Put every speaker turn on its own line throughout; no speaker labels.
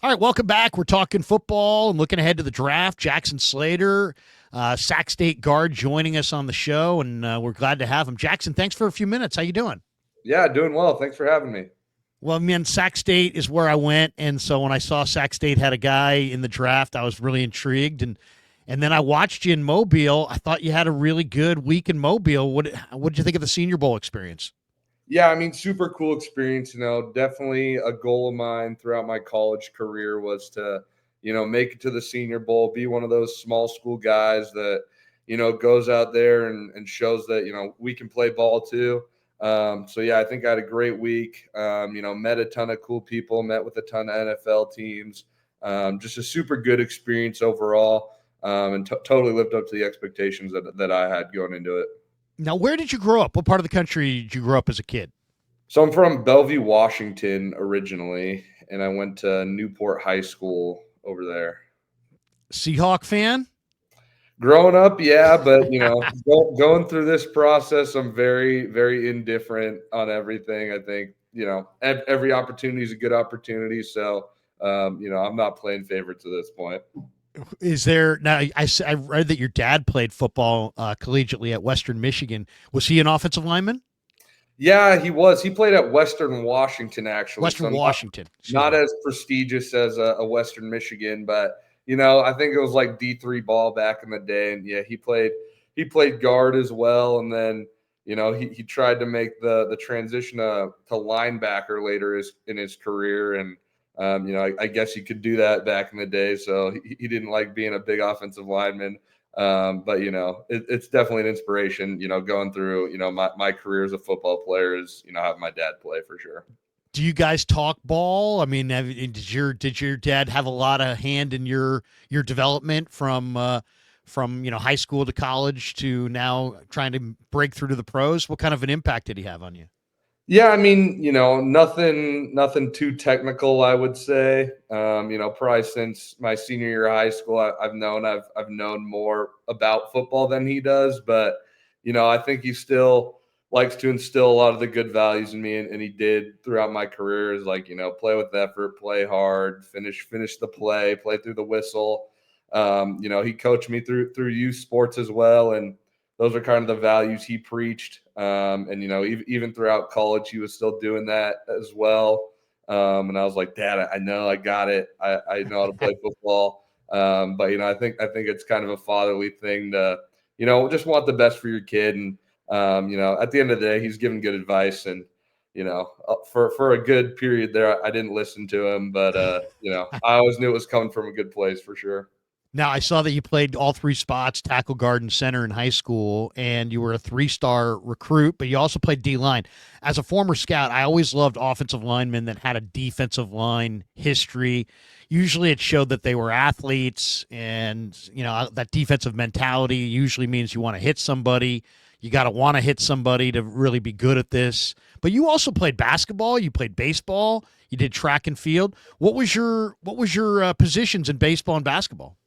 All right, welcome back. We're talking football and looking ahead to the draft. Jackson Slater, Sac State guard, joining us on the show, and we're glad to have him. Jackson, thanks for a few minutes. How you doing?
Yeah, doing well. Thanks for having me.
Well, man, Sac State is where I went, and so when I saw Sac State had a guy in the draft, I was really intrigued, and then I watched you in Mobile. I thought you had a really good week in Mobile. What did you think of the Senior Bowl experience?
Yeah, I mean, super cool experience. Definitely a goal of mine throughout my college career was to, make it to the Senior Bowl, be one of those small school guys that, goes out there and shows that, we can play ball too. So, yeah, I think I had a great week. Met a ton of cool people, met with a ton of NFL teams. Just a super good experience overall, and totally lived up to the expectations that I had going into it.
Now, where did you grow up? What part of the country did you grow up as a kid?
So I'm from Bellevue, Washington originally, and I went to Newport High School over there.
Seahawk fan?
Growing up, yeah, but going through this process, I'm very, very indifferent on everything. I think every opportunity is a good opportunity, so I'm not playing favorites at this point.
Is there now? I read that your dad played football collegiately at Western Michigan. Was he an offensive lineman?
Yeah, he was. He played at Western Washington, actually.
Western
So not
Washington. Excuse
not
me.
as prestigious as a Western Michigan, but I think it was like D3 ball back in the day. And yeah, he played guard as well, and then he tried to make the transition to linebacker later in his career, and I guess he could do that back in the day. So he didn't like being a big offensive lineman. But it's definitely an inspiration. Going through my career as a football player is having my dad play for sure.
Do you guys talk ball? I mean, did your dad have a lot of hand in your development from high school to college to now trying to break through to the pros? What kind of an impact did he have on you?
Yeah, I mean, nothing too technical, I would say. Probably since my senior year of high school, I've known more about football than he does, but I think he still likes to instill a lot of the good values in me, and he did throughout my career. Is like play with effort, play hard, finish the play through the whistle. He coached me through youth sports as well, and those are kind of the values he preached. And even throughout college, he was still doing that as well. And I was like, Dad, I know I got it. I know how to play football. But I think it's kind of a fatherly thing to just want the best for your kid. And at the end of the day, he's giving good advice. And for a good period there, I didn't listen to him, but I always knew it was coming from a good place for sure.
Now, I saw that you played all three spots, tackle, guard, and center in high school, and you were a three-star recruit, but you also played D-line. As a former scout, I always loved offensive linemen that had a defensive line history. Usually it showed that they were athletes, and, that defensive mentality usually means you want to hit somebody. You got to want to hit somebody to really be good at this. But you also played basketball, you played baseball, you did track and field. What was your positions in baseball and basketball?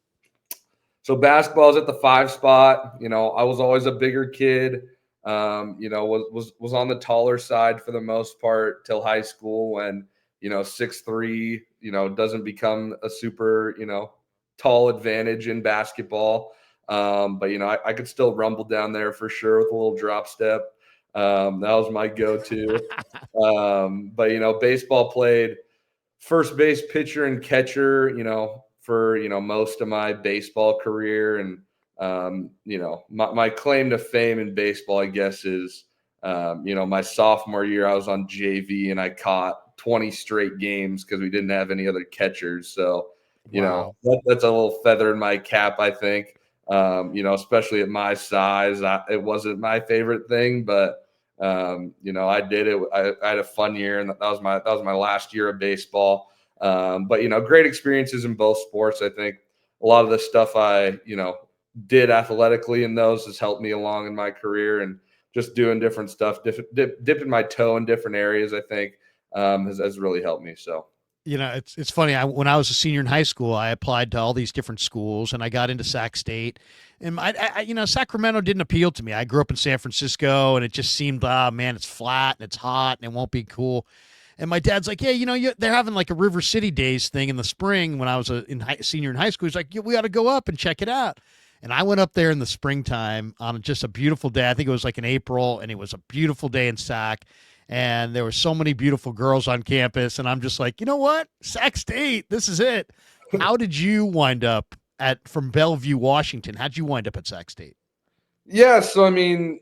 So basketball is at the 5 spot. I was always a bigger kid. Was on the taller side for the most part till high school when 6'3", doesn't become a super tall advantage in basketball. But I could still rumble down there for sure with a little drop step. That was my go-to. But baseball played first base, pitcher, and catcher, for most of my baseball career. And my claim to fame in baseball, I guess, is my sophomore year I was on JV and I caught 20 straight games because we didn't have any other catchers. So
Wow.
that's a little feather in my cap, I think. Especially at my size, it wasn't my favorite thing, but I did it. I had a fun year, and that was my last year of baseball. But great experiences in both sports. I think a lot of the stuff I did athletically in those has helped me along in my career, and just doing different stuff, dipping my toe in different areas. I think has really helped me. So.
It's funny. When I was a senior in high school, I applied to all these different schools, and I got into Sac State. And Sacramento didn't appeal to me. I grew up in San Francisco, and it just seemed, man, it's flat and it's hot and it won't be cool. And my dad's like, yeah, they're having like a River City Days thing in the spring when I was senior in high school. He's like, yeah, we ought to go up and check it out. And I went up there in the springtime on just a beautiful day. I think it was like in April, and it was a beautiful day in Sac. And there were so many beautiful girls on campus. And I'm just like, you know what? Sac State, this is it. How did you wind up from Bellevue, Washington? How'd you wind up at Sac State?
Yeah, so I mean,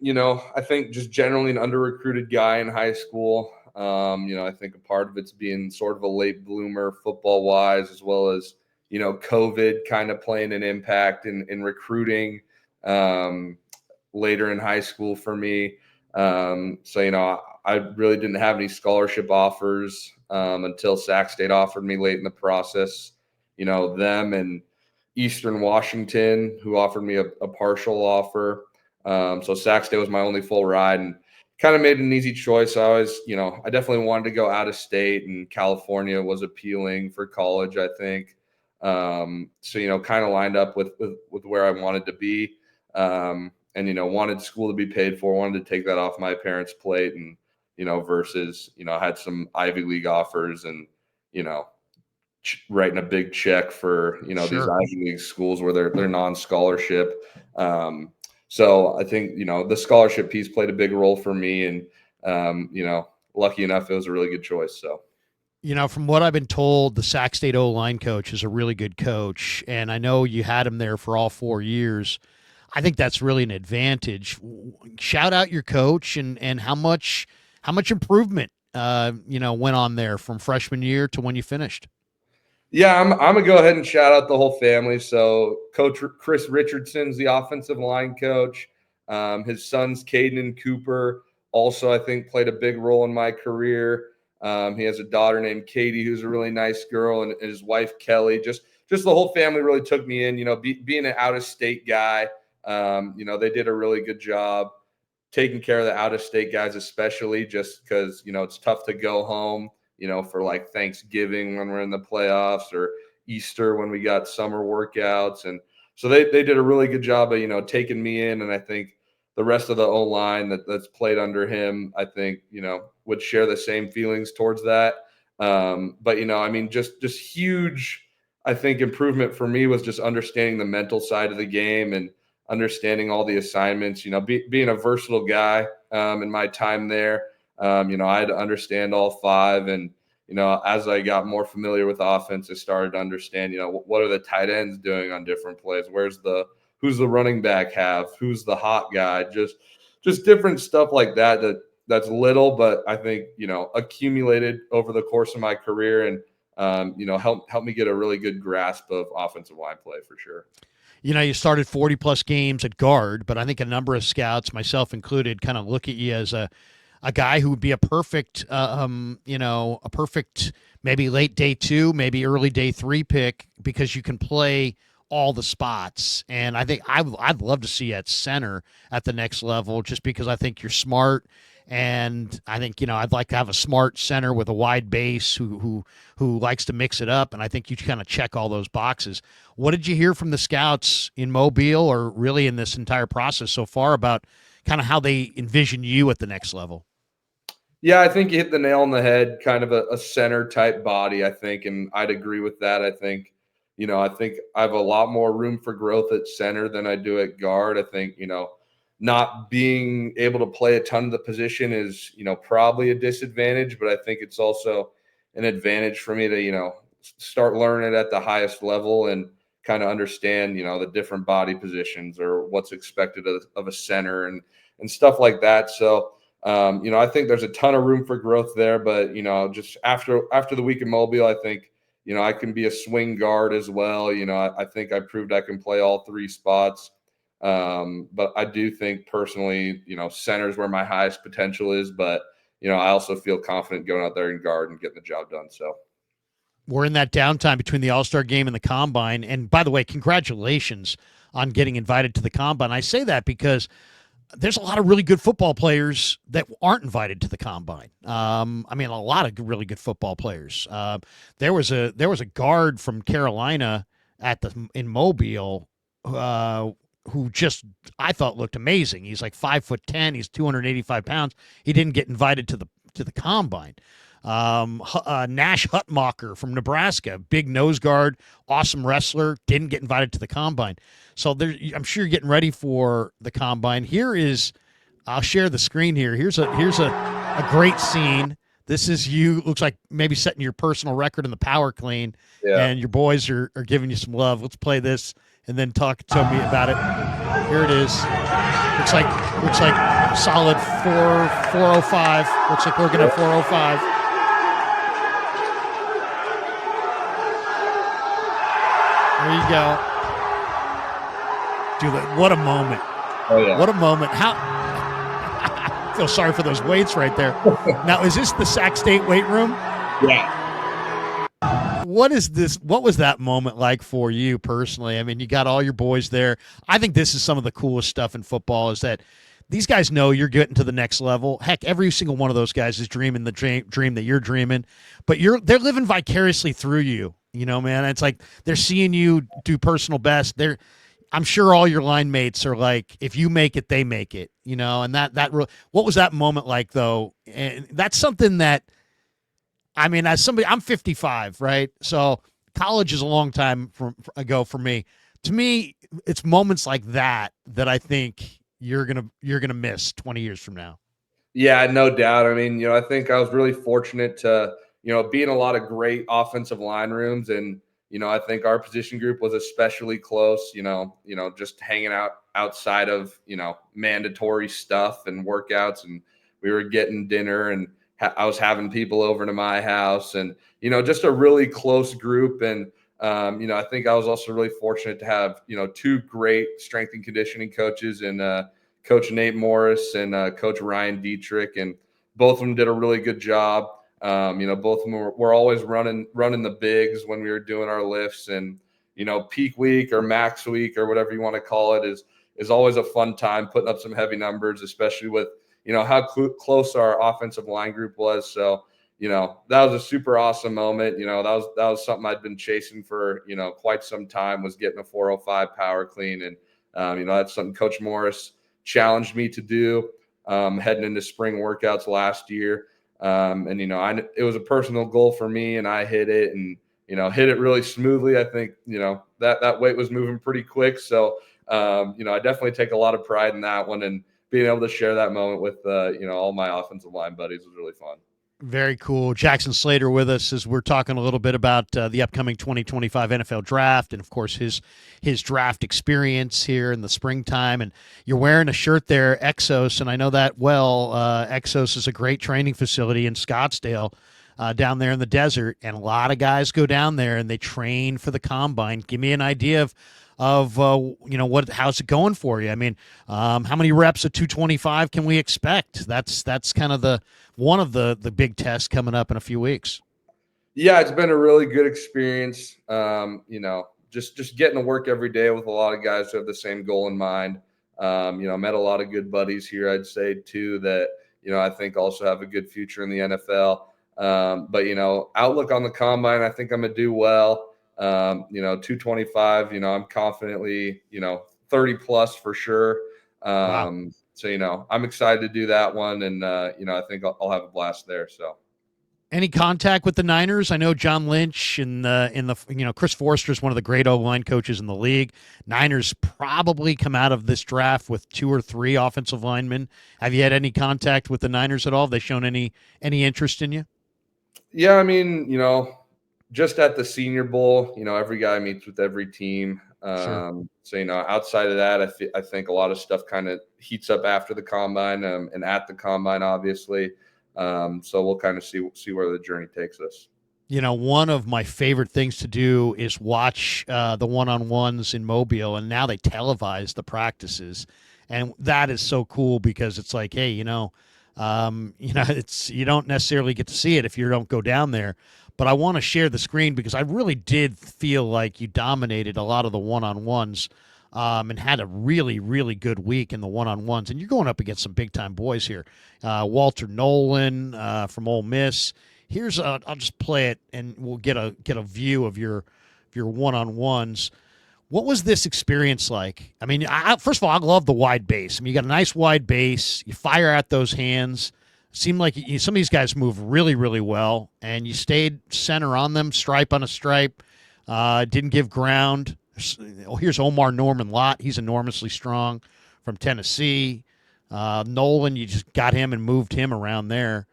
I think just generally an under recruited guy in high school. I think a part of it's being sort of a late bloomer football wise, as well as, COVID kind of playing an impact in recruiting later in high school for me. I really didn't have any scholarship offers until Sac State offered me late in the process. Them and Eastern Washington, who offered me a partial offer. So Sac State was my only full ride, and kind of made an easy choice. I definitely wanted to go out of state, and California was appealing for college, I think. Kind of lined up with where I wanted to be. And wanted school to be paid for, wanted to take that off my parents' plate, and, versus, I had some Ivy League offers, and, writing a big check for, these
Sure.
Ivy League schools where they're non-scholarship. So I think, the scholarship piece played a big role for me, and, lucky enough, it was a really good choice. So.
From what I've been told, the Sac State O-line coach is a really good coach, and I know you had him there for all 4 years. I think that's really an advantage. Shout out your coach and how much improvement went on there from freshman year to when you finished.
Yeah, I'm gonna go ahead and shout out the whole family. So, Coach Chris Richardson's the offensive line coach. His sons, Caden and Cooper, also I think played a big role in my career. He has a daughter named Katie, who's a really nice girl, and his wife Kelly. Just the whole family really took me in. Being an out of state guy, they did a really good job taking care of the out of state guys, especially just because it's tough to go home. For like Thanksgiving when we're in the playoffs, or Easter when we got summer workouts. And so they did a really good job of, taking me in. And I think the rest of the O-line that's played under him, I think, would share the same feelings towards that. But, just huge, I think, improvement for me was just understanding the mental side of the game and understanding all the assignments, being a versatile guy in my time there. I had to understand all five. And, as I got more familiar with offense, I started to understand, what are the tight ends doing on different plays? Who's the running back have? Who's the hot guy? Just different stuff like that's little, but I think, accumulated over the course of my career, and, help me get a really good grasp of offensive line play for sure.
You started 40 plus games at guard, but I think a number of scouts, myself included, kind of look at you as a guy who would be a perfect maybe late day 2, maybe early day 3 pick, because you can play all the spots. And I think I'd love to see you at center at the next level, just because I think you're smart. And I think, I'd like to have a smart center with a wide base who likes to mix it up. And I think you kind of check all those boxes. What did you hear from the scouts in Mobile, or really in this entire process so far, about kind of how they envision you at the next level?
Yeah, I think you hit the nail on the head, kind of a center type body, I think. And I'd agree with that. I think I have a lot more room for growth at center than I do at guard. I think, not being able to play a ton of the position is, probably a disadvantage, but I think it's also an advantage for me to, start learning at the highest level and kind of understand, the different body positions or what's expected of a center and stuff like that. So, I think there's a ton of room for growth there, but, just after the week in Mobile, I think, I can be a swing guard as well. I think I proved I can play all 3 spots. But I do think personally, center is where my highest potential is, but, I also feel confident going out there and guard and getting the job done. So
we're in that downtime between the All-Star game and the Combine. And by the way, congratulations on getting invited to the Combine. I say that because there's a lot of really good football players that aren't invited to the Combine. A lot of really good football players. There was a guard from Carolina in Mobile who just, I thought, looked amazing. He's like 5'10". He's 285 pounds. He didn't get invited to the Combine. Nash Hutmacher from Nebraska, big nose guard, awesome wrestler, didn't get invited to the combine. So there, I'm sure you're getting ready for the combine. Here is, I'll share the screen here. Here's a great scene. This is you. Looks like maybe setting your personal record in the power clean,
Yeah.
and your boys are giving you some love. Let's play this and then talk to me about it. Here it is. Looks like solid 405. Looks like we're gonna 405. There you go. Dude, what a moment.
Oh yeah.
What a moment. How I feel sorry for those weights right there. Now, is this the Sac State weight room?
Yeah.
What is this? What was that moment like for you personally? I mean, you got all your boys there. I think this is some of the coolest stuff in football is that these guys know you're getting to the next level. Heck, every single one of those guys is dreaming the dream that you're dreaming, but they're living vicariously through you. You know, man, it's like they're seeing you do personal best. I'm sure all your line mates are like, if you make it, they make it, you know, and what was that moment like though? And that's something that, I mean, as somebody, I'm 55, right? So college is a long time ago for me. To me, it's moments like that that I think you're gonna miss 20 years from now.
Yeah, no doubt. I mean, I think I was really fortunate to, be in a lot of great offensive line rooms. And, I think our position group was especially close, just hanging out outside of, mandatory stuff and workouts. And we were getting dinner and I was having people over to my house and, just a really close group. And, I think I was also really fortunate to have, two great strength and conditioning coaches and Coach Nate Morris and Coach Ryan Dietrich. And both of them did a really good job. Both of them were always running the bigs when we were doing our lifts. And, peak week or max week or whatever you want to call it is always a fun time putting up some heavy numbers, especially with, how close our offensive line group was. So, that was a super awesome moment. That was something I'd been chasing for, quite some time, was getting a 405 power clean. And, that's something Coach Morris challenged me to do heading into spring workouts last year. And, it was a personal goal for me and I hit it and, hit it really smoothly. I think, that weight was moving pretty quick. So, I definitely take a lot of pride in that one, and being able to share that moment with, all my offensive line buddies was really fun.
Very cool. Jackson Slater with us as we're talking a little bit about the upcoming 2025 NFL draft and, of course, his draft experience here in the springtime. And you're wearing a shirt there, Exos, and I know that well. Exos is a great training facility in Scottsdale down there in the desert, and a lot of guys go down there and they train for the combine. Give me an idea of how's it going for you? I mean, how many reps at 225 can we expect? That's kind of one of the big tests coming up in a few weeks.
Yeah, it's been a really good experience. Just getting to work every day with a lot of guys who have the same goal in mind. Met a lot of good buddies here, I'd say too, that, I think also have a good future in the NFL. But outlook on the combine, I think I'm going to do well. 225, I'm confidently, 30 plus for sure.
Wow.
So, I'm excited to do that one. And, I think I'll have a blast there. So.
Any contact with the Niners? I know John Lynch and Chris Forster is one of the great O-line coaches in the league. Niners probably come out of this draft with 2 or 3 offensive linemen. Have you had any contact with the Niners at all? Have they shown any interest in you?
Yeah, I mean, just at the Senior Bowl, every guy meets with every team.
Sure.
So, outside of that, I think a lot of stuff kind of heats up after the combine and at the combine, obviously. So we'll kind of see where the journey takes us.
One of my favorite things to do is watch the one-on-ones in Mobile, and now they televise the practices, and that is so cool because it's like, hey, it's you don't necessarily get to see it if you don't go down there. But I want to share the screen because I really did feel like you dominated a lot of the one-on-ones and had a really, really good week in the one-on-ones. And you're going up against some big-time boys here. Walter Nolan from Ole Miss. Here's I'll just play it, and we'll get a view of your one-on-ones. What was this experience like? I mean, first of all, I love the wide base. I mean, you got a nice wide base. You fire out those hands. Seemed like some of these guys move really, really well, and you stayed center on them, stripe on a stripe. Didn't give ground. Oh, here's Omar Norman Lott. He's enormously strong from Tennessee. Nolan, you just got him and moved him around there.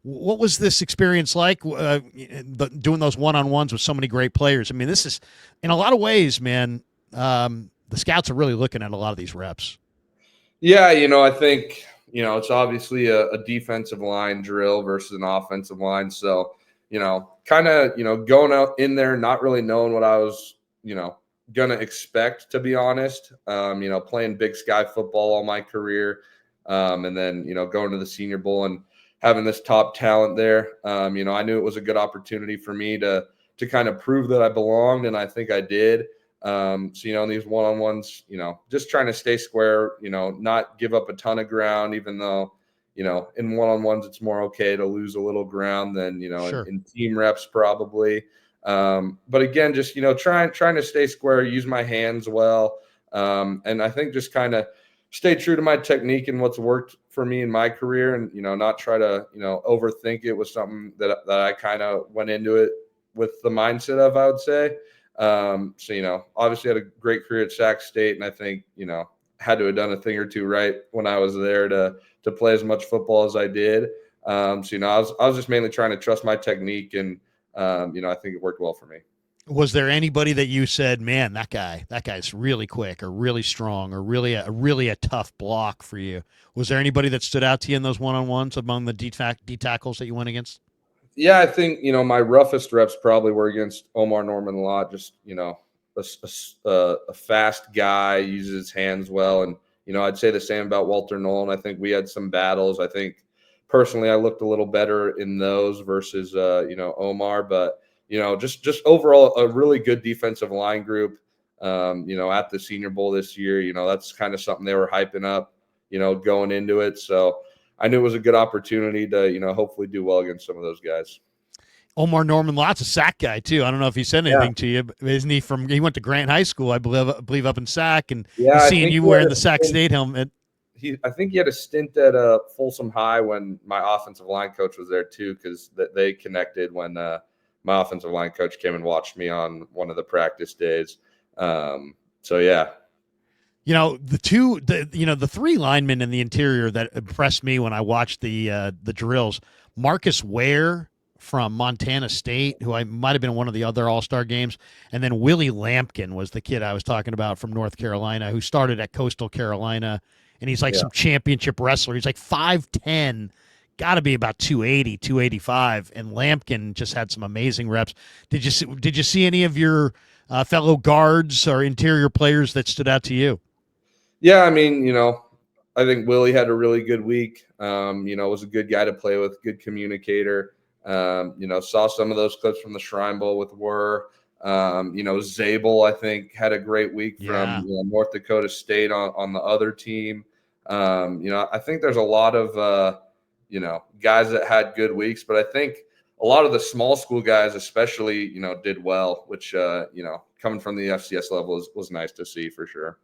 What was this experience like doing those one-on-ones with so many great players? I mean, this is, in a lot of ways, man, the scouts are really looking at a lot of these reps.
Yeah, I think, it's obviously a defensive line drill versus an offensive line. So, kind of, going out in there, not really knowing what I was, going to expect, to be honest. Playing Big Sky football all my career. And then, going to the Senior Bowl and having this top talent there. I knew it was a good opportunity for me to kind of prove that I belonged, and I think I did. So, in these one-on-ones, just trying to stay square, not give up a ton of ground, even though, in one-on-ones, it's more okay to lose a little ground than,
Sure.
in team reps probably. But again, just, trying to stay square, use my hands well. And I think just kind of stay true to my technique and what's worked for me in my career, and, not try to, overthink it was something that I kind of went into it with the mindset of, I would say. So, obviously had a great career at Sac State, and I think, had to have done a thing or two right when I was there to play as much football as I did. So, I was just mainly trying to trust my technique, and, I think it worked well for me.
Was there anybody that you said, man, that guy's really quick or really strong or really a tough block for you? Was there anybody that stood out to you in those one-on-ones among the D tackles that you went against?
Yeah, I think, my roughest reps probably were against Omar Norman Lott, just, a fast guy, uses his hands well. And, I'd say the same about Walter Nolan. I think we had some battles. I think personally I looked a little better in those versus, Omar. But, just overall a really good defensive line group, at the Senior Bowl this year. That's kind of something they were hyping up, going into it. So, I knew it was a good opportunity to, hopefully do well against some of those guys.
Omar Norman Lott's a Sac guy too. I don't know if he said
Yeah.
anything to you, but isn't he from? He went to Grant High School, I believe up in Sac, and
Yeah,
he's
I
seeing
think
you
he had
wearing
a
the Sac
stint.
State helmet.
I think he had a stint at Folsom High when my offensive line coach was there too, because they connected when my offensive line coach came and watched me on one of the practice days. So yeah.
The three linemen in the interior that impressed me when I watched the drills. Marcus Ware from Montana State, who I might have been in one of the other All-Star games, and then Willie Lampkin was the kid I was talking about from North Carolina, who started at Coastal Carolina, and he's like
Yeah.
some championship wrestler. He's like 5'10", got to be about 280, 285, and Lampkin just had some amazing reps. Did you see any of your fellow guards or interior players that stood out to you?
Yeah, I mean, I think Willie had a really good week. Was a good guy to play with, good communicator. Saw some of those clips from the Shrine Bowl with Zabel, I think, had a great week from
Yeah.
North Dakota State on the other team. I think there's a lot of guys that had good weeks, but I think a lot of the small school guys, especially, did well, which coming from the FCS level was nice to see for sure.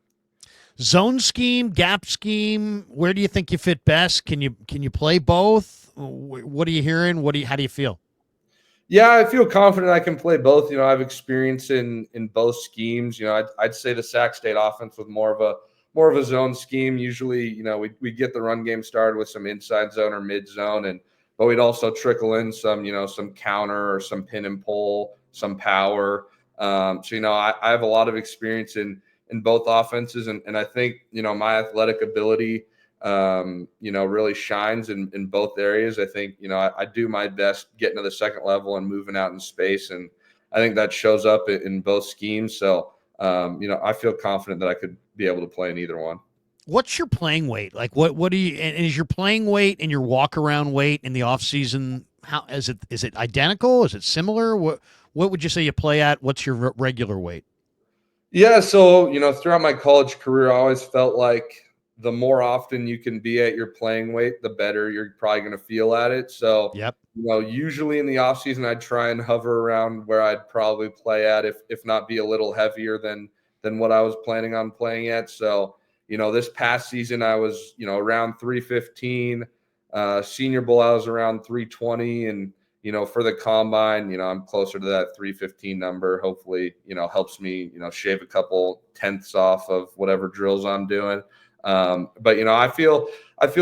Zone scheme, gap scheme. Where do you think you fit best? Can you play both? What are you hearing? How do you feel?
Yeah, I feel confident I can play both. I have experience in both schemes. I'd say the Sac State offense with more of a zone scheme. Usually, we get the run game started with some inside zone or mid zone, but we'd also trickle in some counter or some pin and pull, some power. So I have a lot of experience in both offenses, and I think my athletic ability really shines in both areas. I think, I do my best getting to the second level and moving out in space. And I think that shows up in both schemes. So, I feel confident that I could be able to play in either one.
What's your playing weight? Like what do you and is your playing weight and your walk around weight in the off season? How is it identical? Is it similar? What would you say you play at? What's your regular weight?
Yeah, so throughout my college career, I always felt like the more often you can be at your playing weight, the better you're probably going to feel at it. So,
Yep.
usually in the off season, I'd try and hover around where I'd probably play at, if not be a little heavier than what I was planning on playing at. So, this past season, I was around 315. Senior Bowl, I was around 320, and for the combine, I'm closer to that 315 number. Hopefully, helps me, shave a couple tenths off of whatever drills I'm doing. But I feel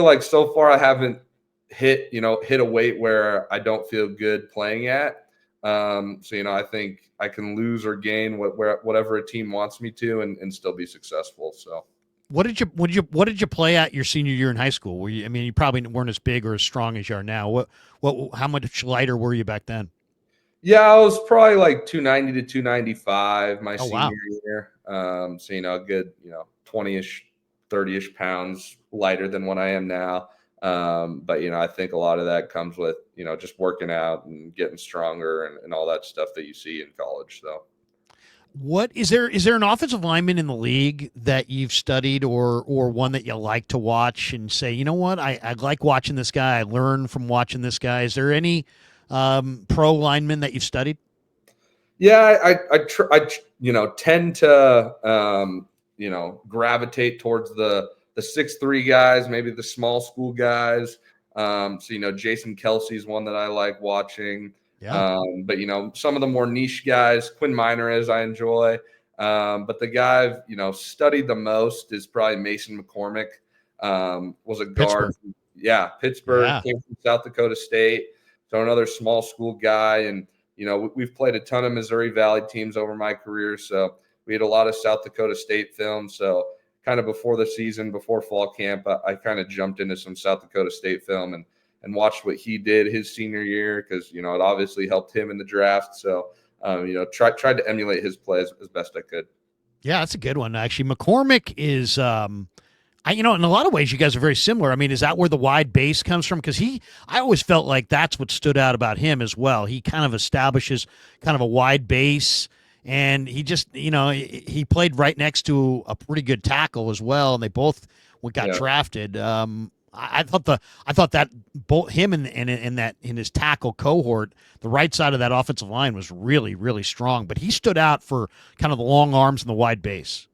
like so far I haven't hit a weight where I don't feel good playing at. So I think I can lose or gain whatever a team wants me to, and still be successful. So.
What did you play at your senior year in high school? I mean, you probably weren't as big or as strong as you are now. How much lighter were you back then?
Yeah, I was probably like 290 to 295 my
Oh
senior
wow.
year. So a good 20ish, 30ish pounds lighter than what I am now. But I think a lot of that comes with just working out and getting stronger and all that stuff that you see in college. So.
What is there an offensive lineman in the league that you've studied or one that you like to watch and say, you know what, I like watching this guy. I learn from watching this guy. Is there any pro lineman that you've studied?
Yeah, I tend to gravitate towards the 6'3" guys, maybe the small school guys. So Jason Kelsey's one that I like watching.
Yeah.
But some of the more niche guys, Quinn Minor, I enjoy. But the guy I've studied the most is probably Mason McCormick. Was a guard.
Pittsburgh.
Yeah, Pittsburgh,
Yeah.
came from South Dakota State. So another small school guy, and we've played a ton of Missouri Valley teams over my career, so we had a lot of South Dakota State film. So kind of before the season, before fall camp, I kind of jumped into some South Dakota State film and watched what he did his senior year, because it obviously helped him in the draft. So tried to emulate his play as best I could.
Yeah, that's a good one. Actually, McCormick is in a lot of ways, you guys are very similar. I mean, is that where the wide base comes from? Because I always felt like that's what stood out about him as well. He kind of establishes kind of a wide base, and he just, he played right next to a pretty good tackle as well, and they both got
Yeah.
drafted. I thought that both him in his tackle cohort, the right side of that offensive line was really, really strong. But he stood out for kind of the long arms and the wide base.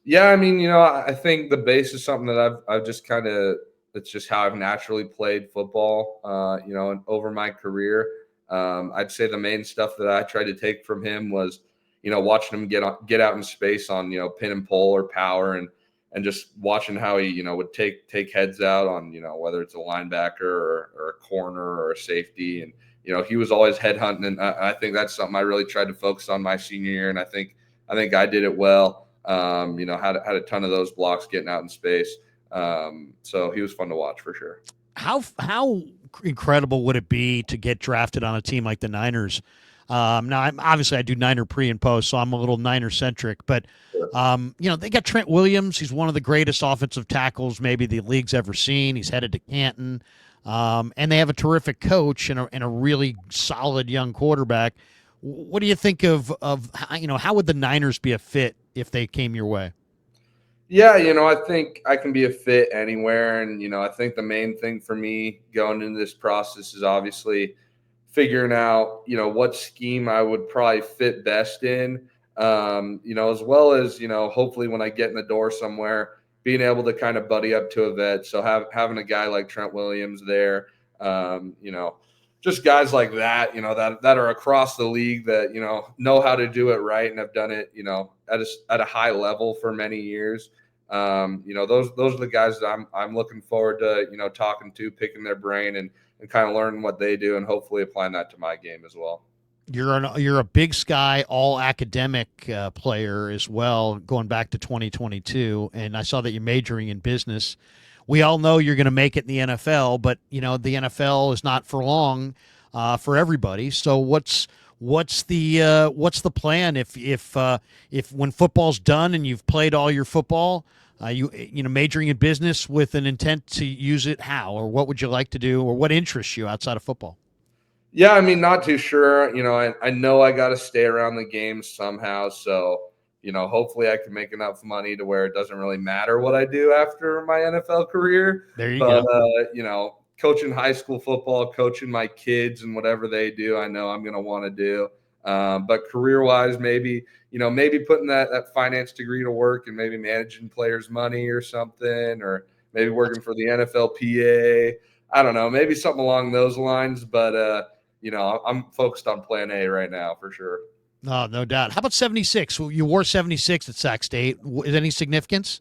Yeah, I mean, I think the base is something that I've just kind of, it's just how I've naturally played football, and over my career. I'd say the main stuff that I tried to take from him was, watching him get out in space on, pin and pull or power, and just watching how he, would take heads out on, whether it's a linebacker or a corner or a safety. And, he was always headhunting. And I think that's something I really tried to focus on my senior year. And I think I did it well. Had a ton of those blocks getting out in space. So he was fun to watch for sure.
How incredible would it be to get drafted on a team like the Niners? Now, I do Niner pre and post, so I'm a little Niner centric. But
Sure.
they got Trent Williams. He's one of the greatest offensive tackles maybe the league's ever seen. He's headed to Canton, and they have a terrific coach and a really solid young quarterback. What do you think of how would the Niners be a fit if they came your way?
Yeah, I think I can be a fit anywhere. And, I think the main thing for me going into this process is obviously figuring out, what scheme I would probably fit best in, as well as, hopefully when I get in the door somewhere, being able to kind of buddy up to a vet. So having a guy like Trent Williams there, just guys like that, that are across the league that, know how to do it right and have done it, at a high level for many years. Those are the guys that I'm looking forward to, talking to, picking their brain and kind of learning what they do and hopefully applying that to my game as well.
You're a Big Sky all academic player as well, going back to 2022, and I saw that you're majoring in business. We all know you're going to make it in the NFL, but the NFL is not for long for everybody. So what's the plan if when football's done and you've played all your football, majoring in business with an intent to use it, how or what would you like to do, or what interests you outside of football?
Yeah, I mean, not too sure. I know I got to stay around the game somehow. So, hopefully I can make enough money to where it doesn't really matter what I do after my NFL career.
There you
But,
go.
coaching high school football, coaching my kids and whatever they do, I know I'm going to want to do. But career wise, maybe putting that finance degree to work and maybe managing players' money or something, or maybe
That's
working for the NFLPA. I don't know, maybe something along those lines. But I'm focused on Plan A right now for sure.
No, no doubt. How about 76? Well, you wore 76 at Sac State. Is any significance?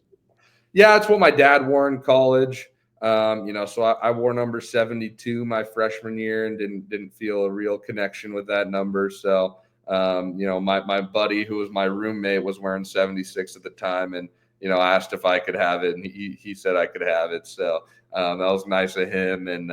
Yeah, it's what my dad wore in college. So I wore number 72 my freshman year and didn't feel a real connection with that number. So my buddy who was my roommate was wearing 76 at the time, and I asked if I could have it, and he said I could have it. So that was nice of him, and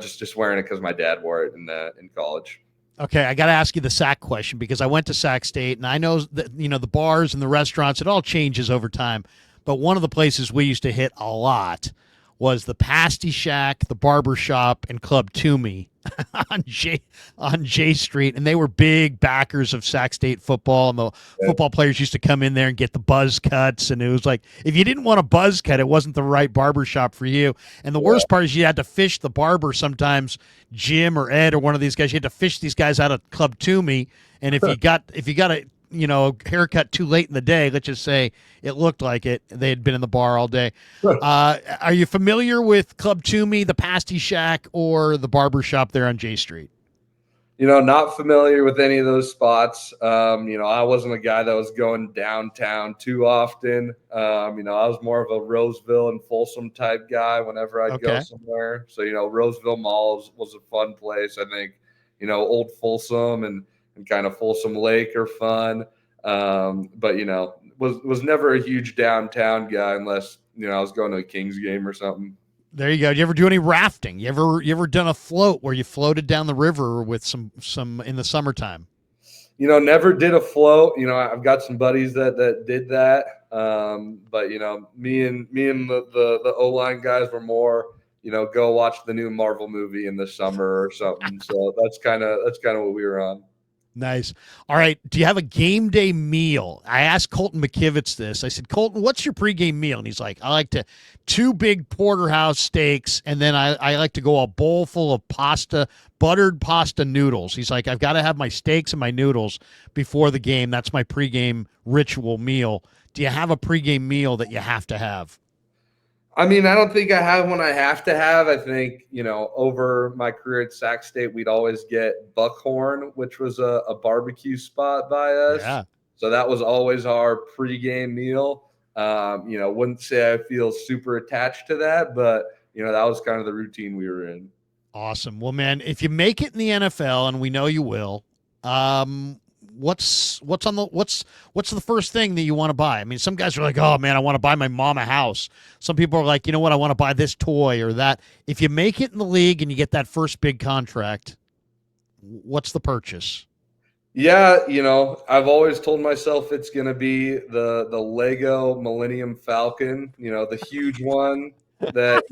just wearing it because my dad wore it in college.
Okay, I got to ask you the Sac question because I went to Sac State and I know that the bars and the restaurants, it all changes over time. But one of the places we used to hit a lot was the Pasty Shack, the Barber Shop, and Club Toomey on J Street, and they were big backers of Sac State football. And the football players used to come in there and get the buzz cuts, and it was like if you didn't want a buzz cut, it wasn't the right barber shop for you. And the worst part is you had to fish the barber sometimes. Jim or Ed or one of these guys, you had to fish these guys out of Club Toomey, and if you got a haircut too late in the day, let's just say it looked like it, they had been in the bar all day. Are you familiar with Club Toomey, the Pasty Shack, or the barber shop there on J Street?
Not familiar with any of those spots. I wasn't a guy that was going downtown too often. I was more of a Roseville and Folsom type guy whenever I'd go somewhere. So, Roseville Mall was a fun place. I think, old Folsom and kind of Folsom Lake are fun. But was never a huge downtown guy unless, I was going to a Kings game or something.
There you go. Did you ever do any rafting? You ever done a float where you floated down the river with some in the summertime?
Never did a float. I've got some buddies that did that. But me and the O-line guys were more, go watch the new Marvel movie in the summer or something. So that's kind of what we were on.
Nice. All right. Do you have a game day meal? I asked Colton McKivitz this. I said, Colton, what's your pregame meal? And he's like, I like two big porterhouse steaks, and then I like to go a bowl full of buttered pasta noodles. He's like, I've got to have my steaks and my noodles before the game. That's my pregame ritual meal. Do you have a pregame meal that you have to have?
I mean, I don't think I have one I have to have. I think, over my career at Sac State, we'd always get Buckhorn, which was a barbecue spot by us.
Yeah.
So that was always our pregame meal. Wouldn't say I feel super attached to that, but, that was kind of the routine we were in.
Awesome. Well, man, if you make it in the NFL, and we know you will, what's the first thing that you want to buy? I mean, some guys are like, oh man, I want to buy my mom a house. Some people are like, you know what, I want to buy this toy or that. If you make it in the league and you get that first big contract, what's the purchase?
Yeah, I've always told myself it's going to be the Lego Millennium Falcon, the huge one that,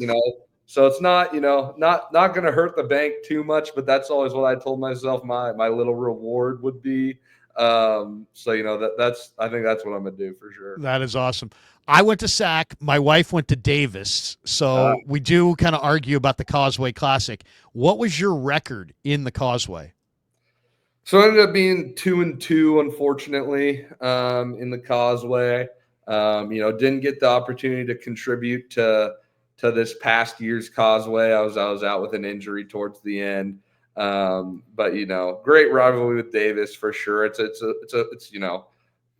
so it's not, not going to hurt the bank too much, but that's always what I told myself my little reward would be. That's I think that's what I'm gonna do for sure.
That is awesome. I went to Sac. My wife went to Davis, so we do kind of argue about the Causeway Classic. What was your record in the Causeway?
So I ended up being 2-2, unfortunately, in the Causeway. Didn't get the opportunity to contribute to this past year's Causeway. I was out with an injury towards the end. But great rivalry with Davis for sure. It's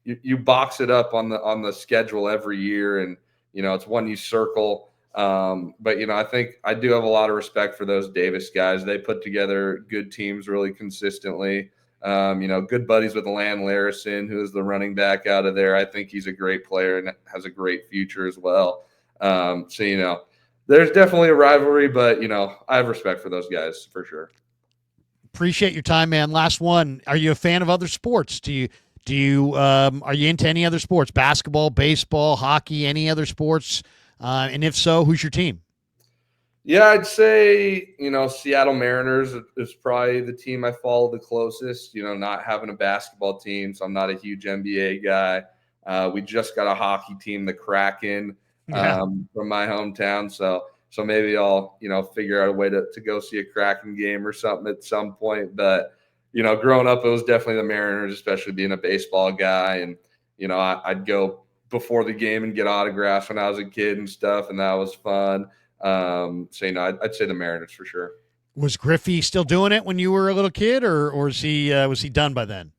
you box it up on the schedule every year, and it's one you circle. But I think I do have a lot of respect for those Davis guys. They put together good teams really consistently. Good buddies with Lan Larison, who is the running back out of there. I think he's a great player and has a great future as well. There's definitely a rivalry, but I have respect for those guys for sure.
Appreciate your time, man. Last one. Are you a fan of other sports? Are you into any other sports? Basketball, baseball, hockey, any other sports? And if so, who's your team?
Yeah, I'd say, Seattle Mariners is probably the team I follow the closest, not having a basketball team. So I'm not a huge NBA guy. We just got a hockey team, the Kraken, from my hometown. So maybe I'll, figure out a way to go see a Kraken game or something at some point. But, growing up, it was definitely the Mariners, especially being a baseball guy. And, I'd go before the game and get autographs when I was a kid and stuff. And that was fun. So I'd say the Mariners for sure.
Was Griffey still doing it when you were a little kid, or was he done by then?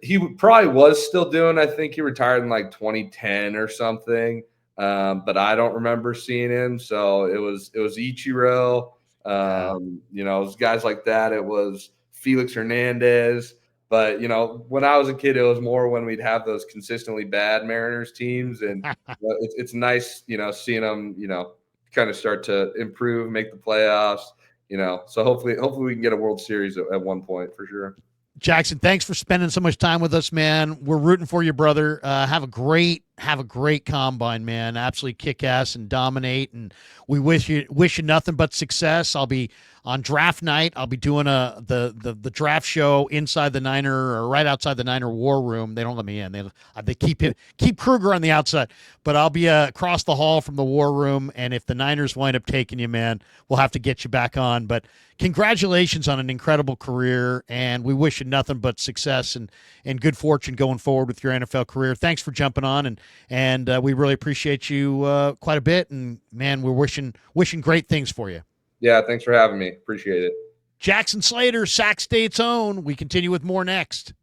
He probably was still doing. I think he retired in like 2010 or something, but I don't remember seeing him. So it was Ichiro.
Yeah.
It was guys like that. It was Felix Hernandez. But when I was a kid, it was more when we'd have those consistently bad Mariners teams, and it's nice, seeing them, kind of start to improve, make the playoffs. So hopefully we can get a World Series at one point for sure.
Jackson, thanks for spending so much time with us, man. We're rooting for you, brother. Have a great combine, man. Absolutely kick ass and dominate. And we wish you nothing but success. I'll be on draft night. I'll be doing the draft show inside the Niner or right outside the Niner war room. They don't let me in. They keep Kruger on the outside, but I'll be across the hall from the war room. And if the Niners wind up taking you, man, we'll have to get you back on. But congratulations on an incredible career, and we wish you nothing but success and good fortune going forward with your NFL career. Thanks for jumping on, and we really appreciate you quite a bit. And man, we're wishing great things for you.
Yeah, thanks for having me. Appreciate it.
Jackson Slater, Sac State's own. We continue with more next.